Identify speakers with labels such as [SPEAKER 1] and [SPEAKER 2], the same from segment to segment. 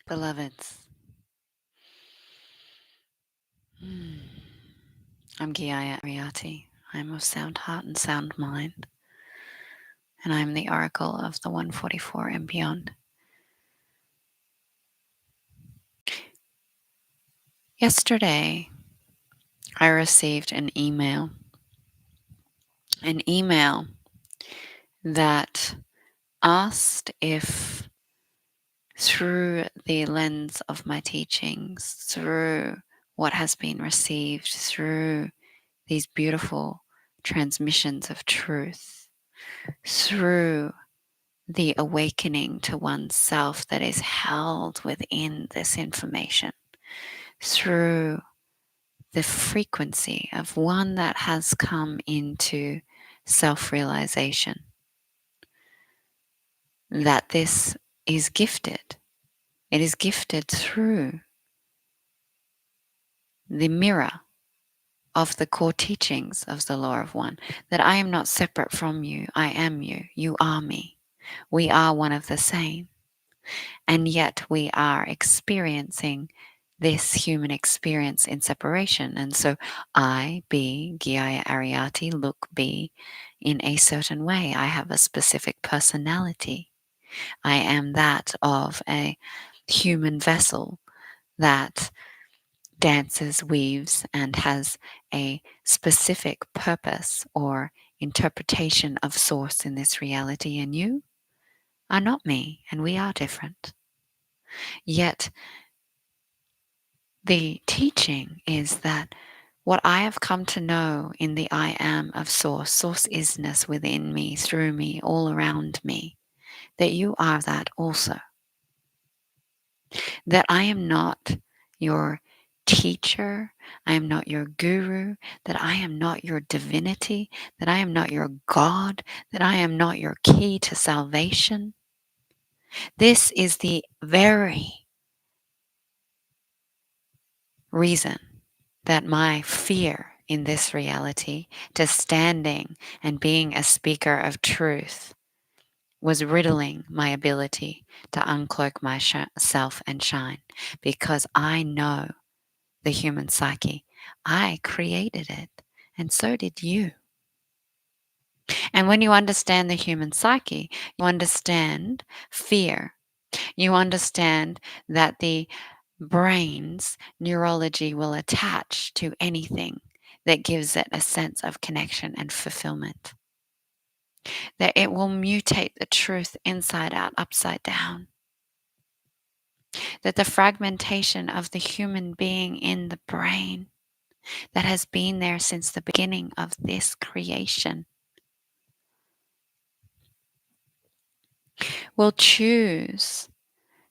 [SPEAKER 1] Beloveds, I'm Geeia Ariati. I'm of sound heart and sound mind, and I'm the oracle of the 144 and beyond. Yesterday, I received an email that asked if, through the lens of my teachings, through what has been received, through these beautiful transmissions of truth, through the awakening to oneself that is held within this information, through the frequency of one that has come into self-realization, that this is gifted. It is gifted through the mirror of the core teachings of the Law of One, that I am not separate from you, I am you, you are me. We are one of the same. And yet we are experiencing this human experience in separation. And so I, be Geeia Ariati, look, be in a certain way. I have a specific personality. I am that of a human vessel that dances, weaves, and has a specific purpose or interpretation of source in this reality. And you are not me, and we are different. Yet the teaching is that what I have come to know in the I am of Source, Source isness within me, through me, all around me, that you are that also. That I am not your teacher, I am not your guru, that I am not your divinity, that I am not your God, that I am not your key to salvation. This is the very reason that my fear in this reality to standing and being a speaker of truth was riddling my ability to uncloak myself and shine, because I know the human psyche. I created it, and so did you. And when you understand the human psyche, you understand fear. You understand that the brain's neurology will attach to anything that gives it a sense of connection and fulfillment. That it will mutate the truth inside out, upside down. That the fragmentation of the human being in the brain that has been there since the beginning of this creation will choose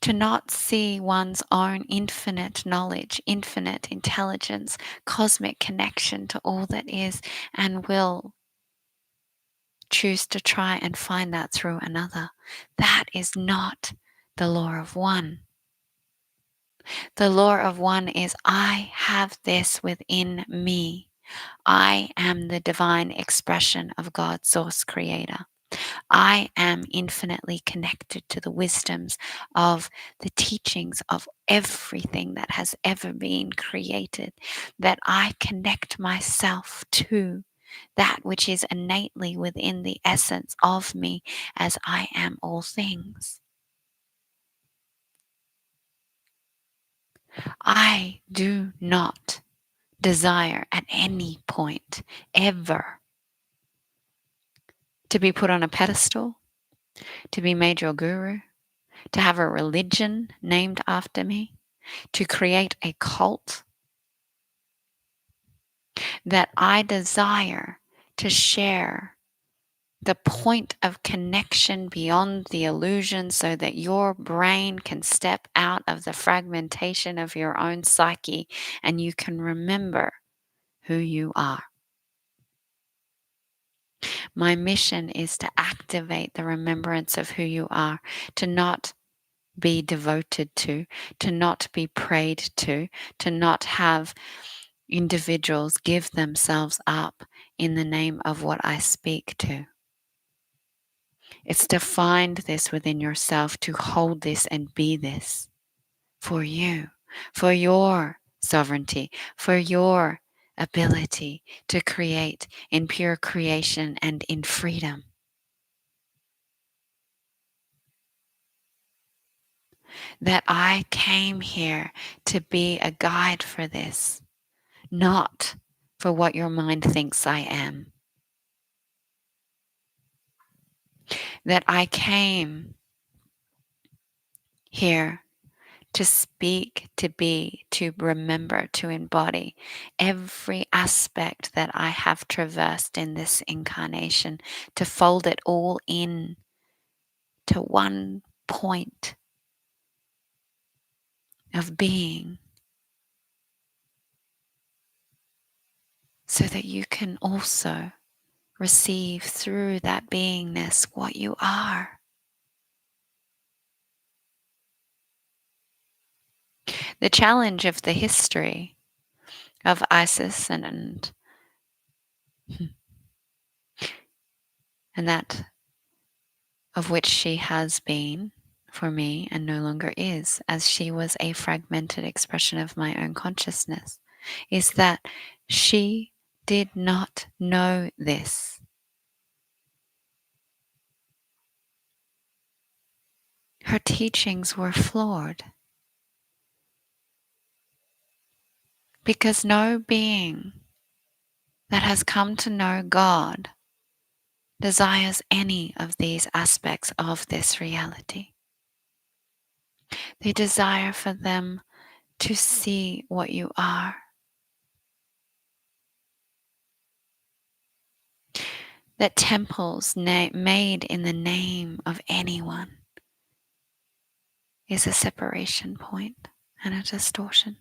[SPEAKER 1] to not see one's own infinite knowledge, infinite intelligence, cosmic connection to all that is, and will choose to try and find that through another. That is not the law of one. The law of one is I have this within me. I am the divine expression of God, Source Creator. I am infinitely connected to the wisdoms of the teachings of everything that has ever been created, that I connect myself to that which is innately within the essence of me, as I am all things. I do not desire at any point ever to be put on a pedestal, to be made your guru, to have a religion named after me, to create a cult. That I desire to share the point of connection beyond the illusion, so that your brain can step out of the fragmentation of your own psyche and you can remember who you are. My mission is to activate the remembrance of who you are, to not be devoted to not be prayed to not have individuals give themselves up in the name of what I speak to. It's to find this within yourself, to hold this and be this. for you, for your sovereignty, for your ability to create in pure creation and in freedom. That I came here to be a guide for this, not for what your mind thinks I am. That I came here to speak, to be, to remember, to embody every aspect that I have traversed in this incarnation, to fold it all in to one point of being, so that you can also receive through that beingness what you are. The challenge of the history of Isis and that of which she has been for me and no longer is, as she was a fragmented expression of my own consciousness, is that she did not know this. Her teachings were flawed because no being that has come to know God desires any of these aspects of this reality. They desire for them to see what you are. That temples made in the name of anyone is a separation point and a distortion.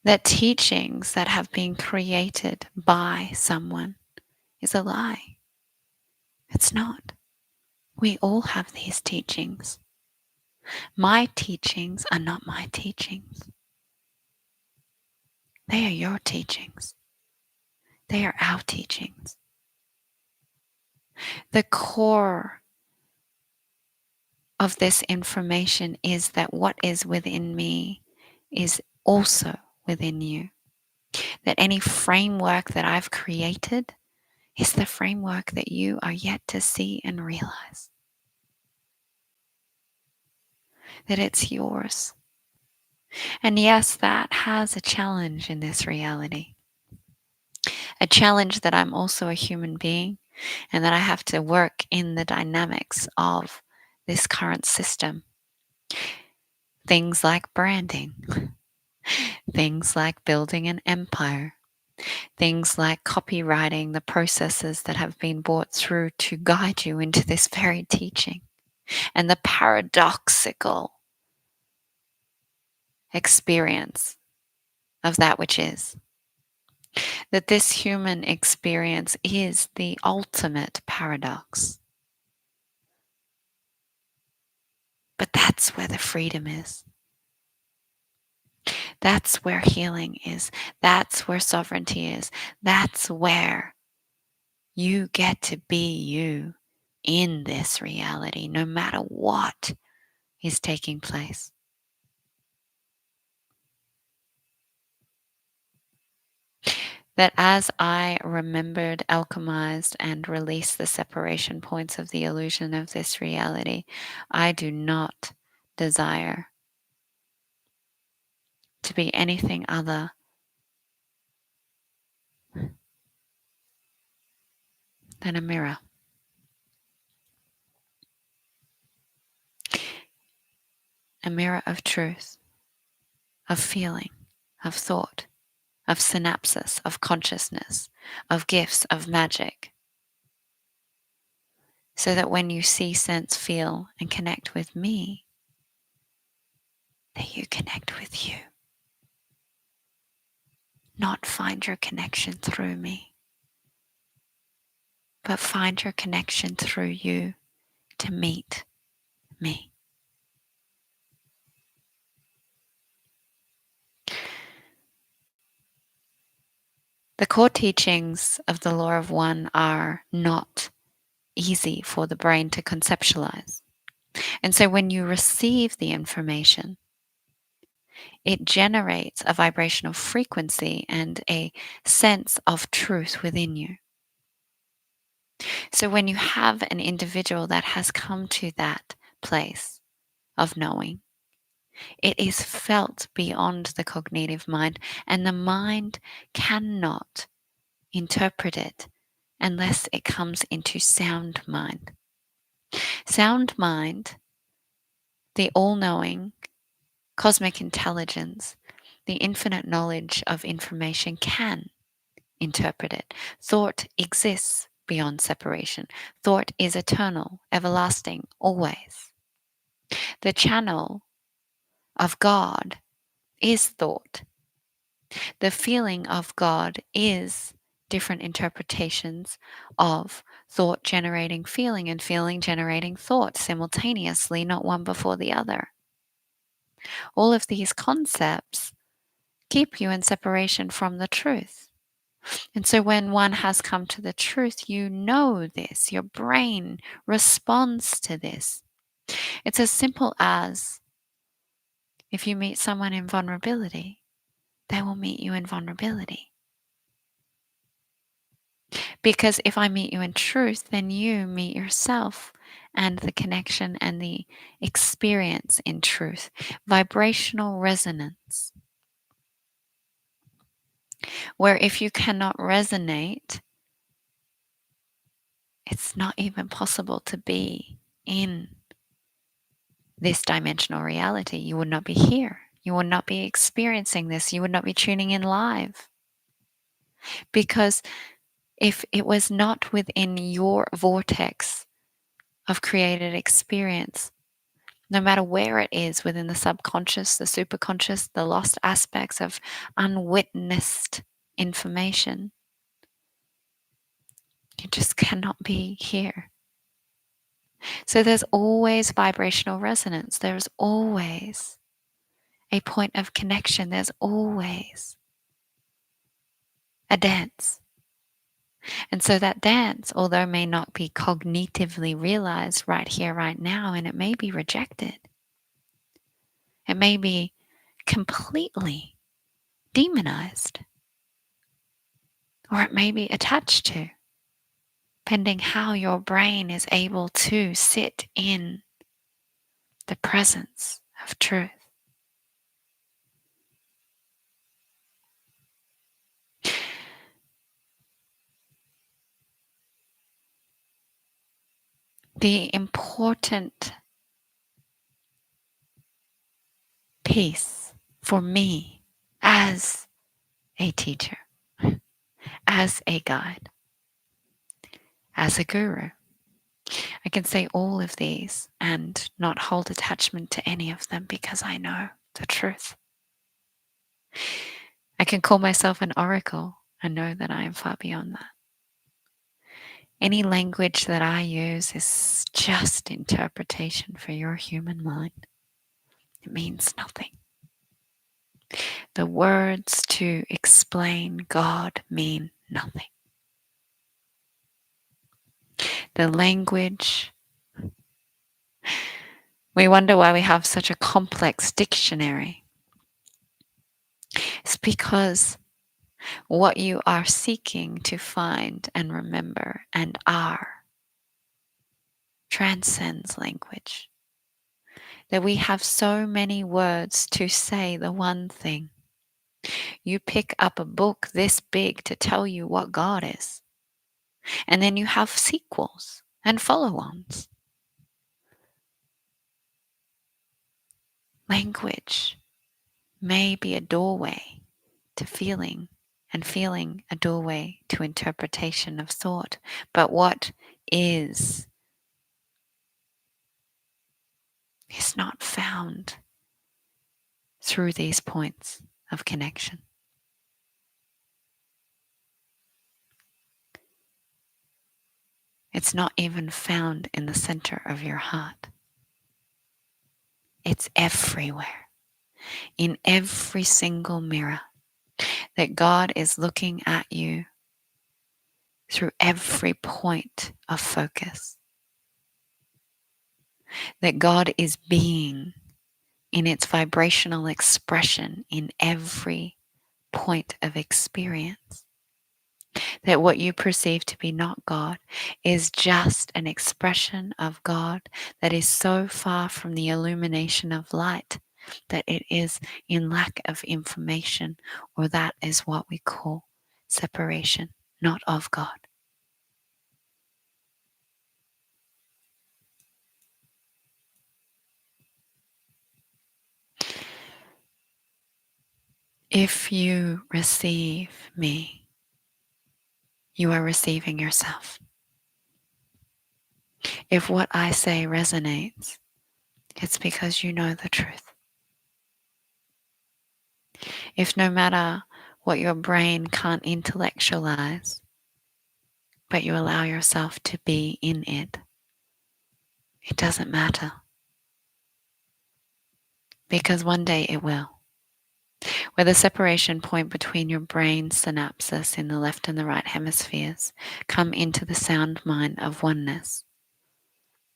[SPEAKER 1] That teachings that have been created by someone is a lie. It's not. We all have these teachings. My teachings are not my teachings. They are your teachings. They are our teachings. The core of this information is that what is within me is also within you. That any framework that I've created is the framework that you are yet to see and realize. That it's yours. And yes, that has a challenge in this reality. A challenge that I'm also a human being and that I have to work in the dynamics of this current system. Things like branding, things like building an empire, things like copywriting the processes that have been brought through to guide you into this very teaching, and the paradoxical experience of that which is. That this human experience is the ultimate paradox. But that's where the freedom is. That's where healing is. That's where sovereignty is. That's where you get to be you in this reality, no matter what is taking place. That as I remembered, alchemized, and released the separation points of the illusion of this reality, I do not desire to be anything other than a mirror. A mirror of truth, of feeling, of thought, of synapses, of consciousness, of gifts, of magic. So that when you see, sense, feel, and connect with me, that you connect with you. Not find your connection through me, but find your connection through you to meet me. The core teachings of the Law of One are not easy for the brain to conceptualize. And so when you receive the information, it generates a vibrational frequency and a sense of truth within you. So when you have an individual that has come to that place of knowing, it is felt beyond the cognitive mind, and the mind cannot interpret it unless it comes into sound mind. Sound mind, the all knowing cosmic intelligence, the infinite knowledge of information can interpret it. Thought exists beyond separation. Thought is eternal, everlasting, always. The channel of God is thought. The feeling of God is different interpretations of thought generating feeling and feeling generating thought simultaneously, not one before the other. All of these concepts keep you in separation from the truth. And so when one has come to the truth, you know this. Your brain responds to this. It's as simple as if you meet someone in vulnerability, they will meet you in vulnerability. Because if I meet you in truth, then you meet yourself and the connection and the experience in truth. Vibrational resonance. Where if you cannot resonate, it's not even possible to be in this dimensional reality. You would not be here. You would not be experiencing this. You would not be tuning in live. Because if it was not within your vortex of created experience, no matter where it is within the subconscious, the superconscious, the lost aspects of unwitnessed information, you just cannot be here. So there's always vibrational resonance. There's always a point of connection. There's always a dance. And so that dance, although may not be cognitively realized right here, right now, and it may be rejected, it may be completely demonized, or it may be attached to, pending how your brain is able to sit in the presence of truth. The important piece for me as a teacher, as a guide, as a guru, I can say all of these and not hold attachment to any of them because I know the truth. I can call myself an oracle and know that I am far beyond that. Any language that I use is just interpretation for your human mind. It means nothing. The words to explain God mean nothing. The language, we wonder why we have such a complex dictionary. It's because what you are seeking to find and remember and are transcends language. That we have so many words to say the one thing. You pick up a book this big to tell you what God is, and then you have sequels and follow-ons. Language may be a doorway to feeling, and feeling a doorway to interpretation of thought, but what is not found through these points of connection. It's not even found in the center of your heart. It's everywhere, in every single mirror, that God is looking at you through every point of focus. that God is being in its vibrational expression in every point of experience. That what you perceive to be not God is just an expression of God that is so far from the illumination of light that it is in lack of information, or that is what we call separation, not of God. If you receive me, you are receiving yourself. If what I say resonates, it's because you know the truth. If no matter what your brain can't intellectualize, but you allow yourself to be in it, it doesn't matter. Because one day it will. Where the separation point between your brain synapses in the left and the right hemispheres come into the sound mind of oneness,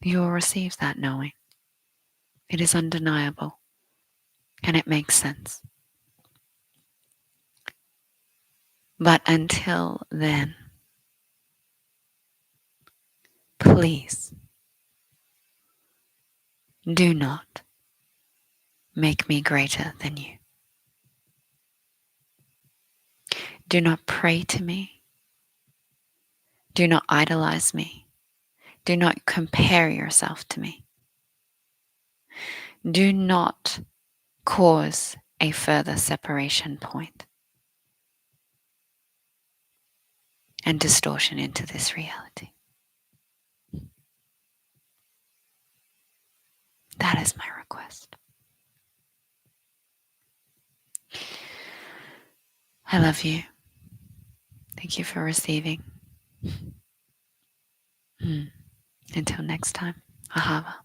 [SPEAKER 1] you will receive that knowing. It is undeniable, and it makes sense. But until then, please do not make me greater than you. Do not pray to me. Do not idolize me. Do not compare yourself to me. Do not cause a further separation point and distortion into this reality. That is my request. I love you. Thank you for receiving. Until next time, Ahava.